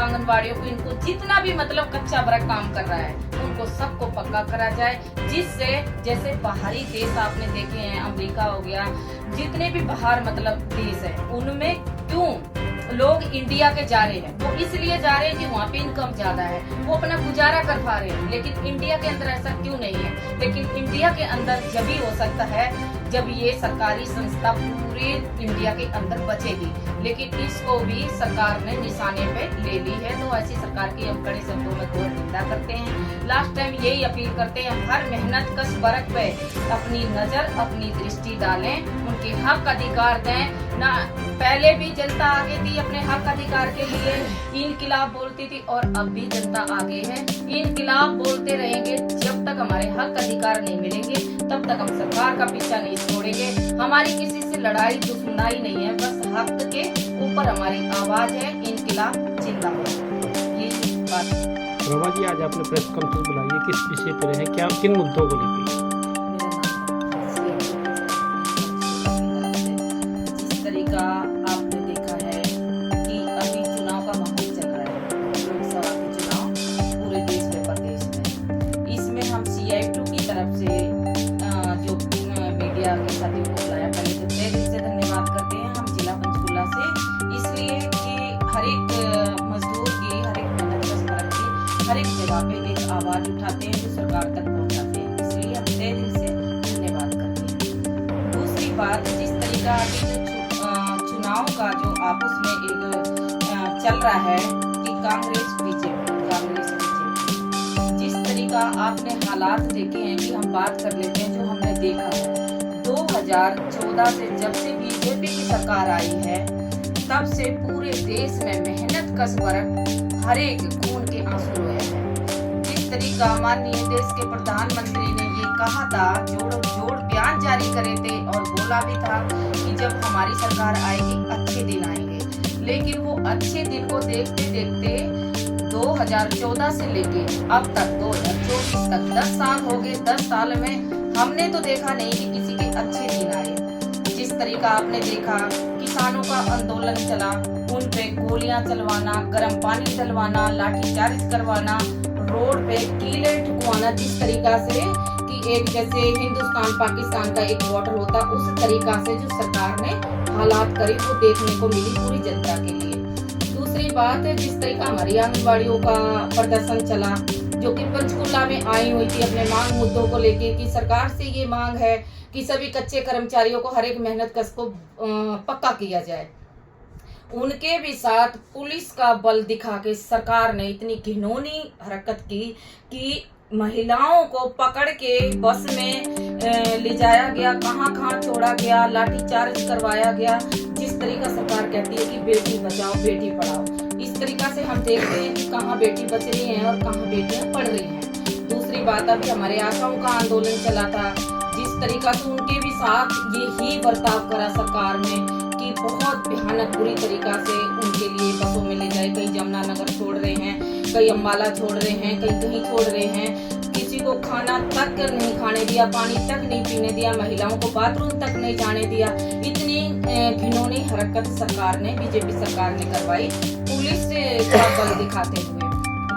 आंगनबाड़ियों को, इनको जितना भी मतलब कच्चा बड़ा काम कर रहा है उनको सबको पक्का करा जाए, जिससे जैसे बाहरी देश आपने देखे हैं, अमेरिका हो गया, जितने भी बाहर मतलब देश है उनमें क्यों लोग इंडिया के जा रहे हैं, वो इसलिए जा रहे हैं कि वहाँ पे इनकम ज्यादा है, वो अपना गुजारा कर पा रहे हैं। लेकिन इंडिया के अंदर ऐसा क्यों नहीं है? लेकिन इंडिया के अंदर जब ही हो सकता है जब ये सरकारी संस्था पूरे इंडिया के अंदर बचेगी, लेकिन इसको भी सरकार ने निशाने पे ले ली है। तो ऐसी सरकार की हम कड़े शब्दों में घोर निंदा करते हैं। लास्ट टाइम यही अपील करते हैं, हर मेहनत कश वर्ग पे अपनी नजर, अपनी दृष्टि डालें, उनके हक अधिकार दें ना। पहले भी जनता आगे थी अपने हक अधिकार के लिए, इनकिलाब बोलती थी, और अब भी जनता आगे है, इनकिलाब बोलते रहेंगे। जब तक हमारे हक अधिकार नहीं मिलेंगे तब तक हम सरकार का पीछा नहीं छोड़ेंगे। हमारी किसी से लड़ाई दुश्मनाई नहीं है, बस हक के ऊपर हमारी आवाज है, इनकिलाब जिंदाबाद। ये बात। रमा जी, आज आपने प्रेस कॉन्फ्रेंस बुलाई है, किस विषय पर है, क्या किन मुद्दों को लेकर? जिस तरीका आपने देखा है कि अभी चुनाव का माहौल चल रहा है, लोकसभा के चुनाव पूरे देश में प्रदेश में, इसमें हम CI2 की तरफ से जो मीडिया के साथियों को बुलाया, पहले तो तहे दिल से धन्यवाद करते हैं हम जिला पंचकुला से, इसलिए कि हर एक मजदूर की, हर एक मेहनत की, हर एक जगह पे एक आवाज उठाते हैं जो सरकार तक पहुंचाते हैं, इसलिए हम तहे दिल से धन्यवाद करते हैं। दूसरी बात, जिस तरीका अभी जो चुनाव का जो आपस में एक चल रहा है कि कांग्रेस बीजेपी, जिस तरीका आपने हालात देखे हैं कि हम बात कर लेते हैं जो हमने देखा है 2014 से, जब से बीजेपी की सरकार आई है तब से पूरे देश में मेहनत कश वर्ग हर एक खून के आंसू रोए हैं। जिस तरीका माननीय देश के प्रधानमंत्री ने ये कहा था, जोड़ बयान जारी करे थे और बोला भी था कि जब हमारी सरकार आएगी अच्छे दिन आएंगे, लेकिन वो अच्छे दिन को देखते देखते 2014 से लेके अब तक 2024 तक 10 साल हो गए। 10 साल में हमने तो देखा नहीं कि किसी के अच्छे दिन आए। जिस तरीका आपने देखा किसानों का आंदोलन चला, उन पे गोलियां चलवाना, गर्म पानी डलवाना, लाठीचार्ज करवाना, रोड पे कीले ठुकवाना, जिस तरीका से कि एक जैसे हिंदुस्तान पाकिस्तान का एक बॉर्डर होता, उस तरीका से जो सरकार ने हालात करे वो देखने को मिली पूरी जनता के लिए। दूसरी बात है, जिस तरीका हमारी आंगनबाड़ियों का प्रदर्शन चला, जो कि पंचकुला में आई हुई थी अपने मांग मुद्दों को लेके, कि सरकार से ये मांग है कि सभी कच्चे कर्मचारियों को हर एक मेहनत कश को पक्का किया जाए। उनके भी साथ पुलिस का बल दिखा के सरकार ने इतनी घिनौनी हरकत की कि महिलाओं को पकड़ के बस में ले जाया गया, कहाँ छोड़ा गया, लाठीचार्ज करवाया गया। जिस तरीका सरकार कहती है कि बेटी बचाओ बेटी पढ़ाओ, इस तरीका से हम देखते हैं कि कहाँ बेटी बच रही है और कहाँ बेटियां पढ़ रही हैं। दूसरी बात, अभी हमारे आशाओं का आंदोलन चला था, जिस तरीका से उनके भी साथ ये ही बर्ताव करा सरकार ने कि बहुत भयानक बुरी तरीका से उनके लिए बसों में ले जाए, कहीं जमुनानगर छोड़ रहे हैं, कहीं अम्बाला छोड़ रहे हैं, कहीं छोड़ रहे हैं, किसी को खाना तक नहीं खाने दिया, पानी तक नहीं पीने दिया, महिलाओं को बाथरूम तक नहीं जाने दिया। इतनी घिनौनी हरकत सरकार ने, बीजेपी सरकार ने करवाई पुलिस का बल दिखाते हुए।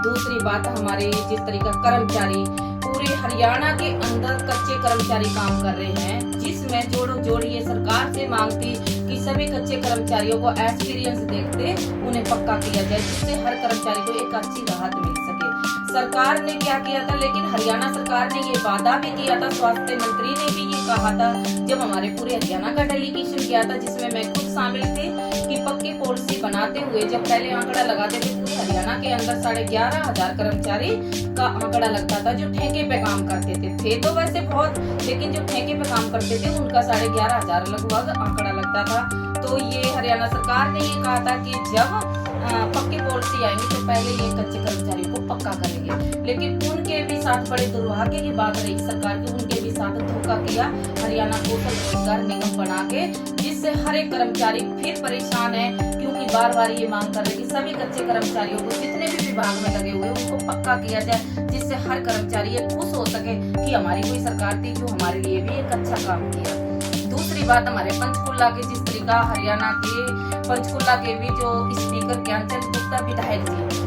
दूसरी बात, हमारे जिस तरीका कर्मचारी पूरे हरियाणा के अंदर कच्चे कर्मचारी काम कर रहे हैं, जिसमें जोड़ ये सरकार से मांगती कि सभी कच्चे कर्मचारियों को एक्सपीरियंस देखते उन्हें पक्का किया जाए, जिससे हर कर्मचारी को एक अच्छी राहत मिल सके। सरकार ने क्या किया था, लेकिन हरियाणा सरकार ने ये वादा भी किया था, स्वास्थ्य मंत्री ने भी ये कहा था जब हमारे पूरे हरियाणा का डेलीगेशन किया था, जिसमें मैं खुद शामिल थी, कि पक्की पॉलिसी बनाते हुए जब पहले आंकड़ा लगाते थे पूरे हरियाणा के अंदर 11,500 कर्मचारी का आंकड़ा लगता था जो ठेके पे काम करते थे तो वैसे बहुत, लेकिन जो ठेके पे काम करते थे उनका 11,500 लगभग आंकड़ा लगता था। तो ये हरियाणा सरकार ने ये कहा था कि जब पक्की पॉलिसी आएंगी तो पहले ये कच्चे कर्मचारियों को पक्का करेंगे, लेकिन उनके भी साथ बड़े दुर्भाग्य की बात रही सरकार की, उनके भी साथ धोखा किया हरियाणा कौशल रोजगार निगम बना के, जिससे हर एक कर्मचारी फिर परेशान है, क्योंकि बार ये मांग कर रहे कि सभी कच्चे कर्मचारियों को जितने भी विभाग में लगे हुए उनको पक्का किया जाए, जिससे हर कर्मचारी ये खुश हो सके कि हमारी कोई सरकार थी जो हमारे लिए भी एक अच्छा काम किया। दूसरी बात, हमारे पंचकुला के जिस तरीका हरियाणा के पंचकुला के भी जो स्पीकर ज्ञानचंद गुप्ता विधायक जी,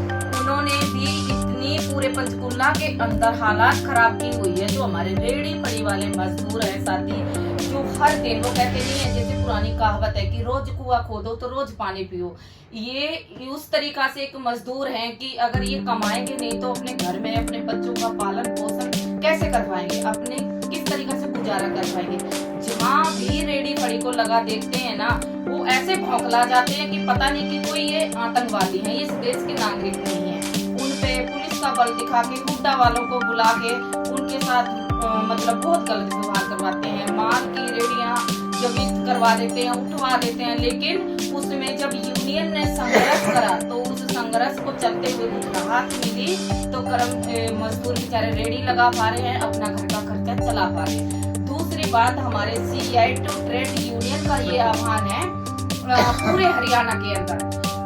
इन्होंने भी इतनी पूरे पंचकुला के अंदर हालात खराब की हुई है। जो हमारे रेहड़ी फड़ी वाले मजदूर हैं साथी, जो हर दिन, वो कहते नहीं है जैसे पुरानी कहावत है कि रोज कुआं खोदो तो रोज पानी पियो, ये उस तरीका से एक मजदूर हैं कि अगर ये कमाएंगे नहीं तो अपने घर में अपने बच्चों का पालन पोषण कैसे कर पाएंगे, अपने किस तरीका से गुजारा कर पाएंगे। जहाँ भी रेहड़ी फड़ी को लगा देखते हैं ना, वो ऐसे भौंकला जाते हैं कि पता नहीं कि कोई ये आतंकवादी है, ये इस देश के नागरिक नहीं है। उन पे पुलिस का बल दिखा के, हुड्डा वालों को बुला के उनके साथ मतलब बहुत गलत व्यवहार करवाते हैं। माल की रेहड़ियां जब्त करवा देते हैं, उठवा देते हैं, लेकिन उसमें जब यूनियन ने संघर्ष करा तो उस संघर्ष को चलते हुए कुछ राहत मिली तो मजदूर बेचारे रेहड़ी लगा पा रहे हैं, अपना घर का खर्चा चला पा रहे हैं। दूसरी बात, हमारे CI2 ट्रेड यूनियन का ये आह्वान है पूरे हरियाणा के अंदर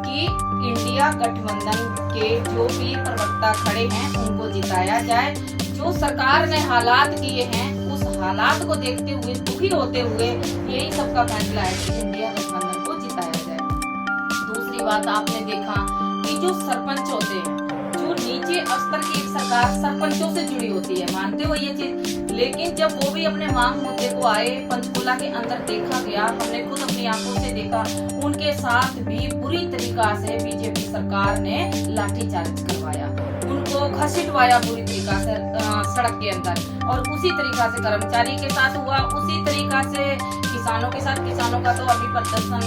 कि इंडिया गठबंधन के जो भी प्रवक्ता खड़े हैं उनको जिताया जाए। जो सरकार ने हालात किए हैं उस हालात को देखते हुए, दुखी होते हुए यही सबका फैसला है कि इंडिया गठबंधन को जिताया जाए। दूसरी बात, आपने देखा कि जो सरपंच होते हैं, जो नीचे स्तर की एक सरकार सरपंचों से जुड़ी होती है, मानते हो ये चीज, लेकिन जब वो भी अपने मांग मुद्दे को आए, पंचकुला के अंदर देखा गया, हमने खुद अपनी आंखों से देखा, उनके साथ भी बुरी तरीका से बीजेपी सरकार ने लाठीचार्ज करवाया, उनको घसीटवाया बुरी तरीका से सड़क के अंदर। और उसी तरीका से कर्मचारी के साथ हुआ, उसी तरीका से किसानों के साथ। किसानों का तो अभी प्रदर्शन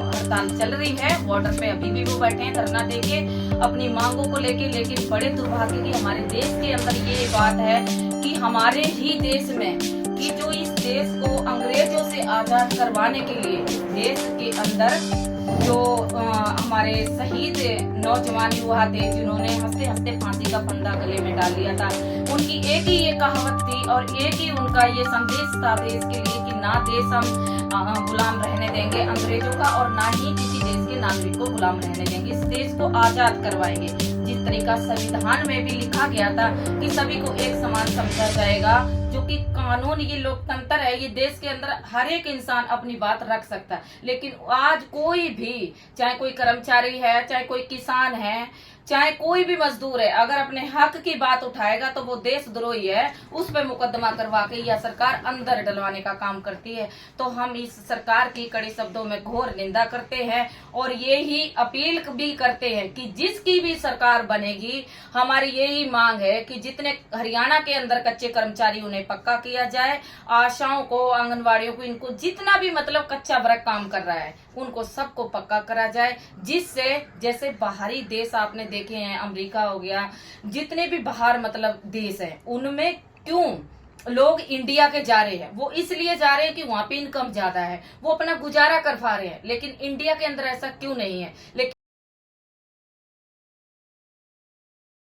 हड़ताल चल रही है, बॉर्डर पे अभी भी वो बैठे हैं धरना देके अपनी मांगों को लेके। लेकिन बड़े दुर्भाग्य की हमारे देश के अंदर ये बात है कि हमारे ही देश में, कि जो इस देश को अंग्रेजों से आजाद करवाने के लिए इस देश के अंदर जो हमारे शहीद नौजवान युवा थे, जिन्होंने हंसते हंसते फांसी का फंदा गले में डाल लिया था, उनकी एक ही ये कहावत थी और एक ही उनका ये संदेश था देश के लिए कि ना देश हम गुलाम रहने देंगे अंग्रेजों का, और ना ही किसी देश के नागरिक को गुलाम रहने देंगे, इस देश को आजाद करवाएंगे। जिस तरीका संविधान में भी लिखा गया था कि सभी को एक समान समझा जाएगा, जो कि कानून, ये लोकतंत्र है, ये देश के अंदर हर एक इंसान अपनी बात रख सकता है। लेकिन आज कोई भी, चाहे कोई कर्मचारी है, चाहे कोई किसान है, चाहे कोई भी मजदूर है, अगर अपने हक की बात उठाएगा तो वो देशद्रोही है, उस पर मुकदमा करवा के या सरकार अंदर डलवाने का काम करती है। तो हम इस सरकार की कड़े शब्दों में घोर निंदा करते हैं और यही अपील भी करते हैं कि जिसकी भी सरकार बनेगी, हमारी यही मांग है कि जितने हरियाणा के अंदर कच्चे कर्मचारी उन्हें पक्का किया जाए, आशाओं को, आंगनवाड़ियों को, इनको जितना भी मतलब कच्चा वर्ग काम कर रहा है उनको सबको पक्का करा जाए, जिससे जैसे बाहरी देश आपने देखे हैं, अमेरिका हो गया, जितने भी बाहर मतलब देश हैं, उनमें क्यों लोग इंडिया के जा रहे हैं, वो इसलिए जा रहे हैं कि वहां पे इनकम ज्यादा है, वो अपना गुजारा कर पा रहे हैं। लेकिन इंडिया के अंदर ऐसा क्यों नहीं है? लेकिन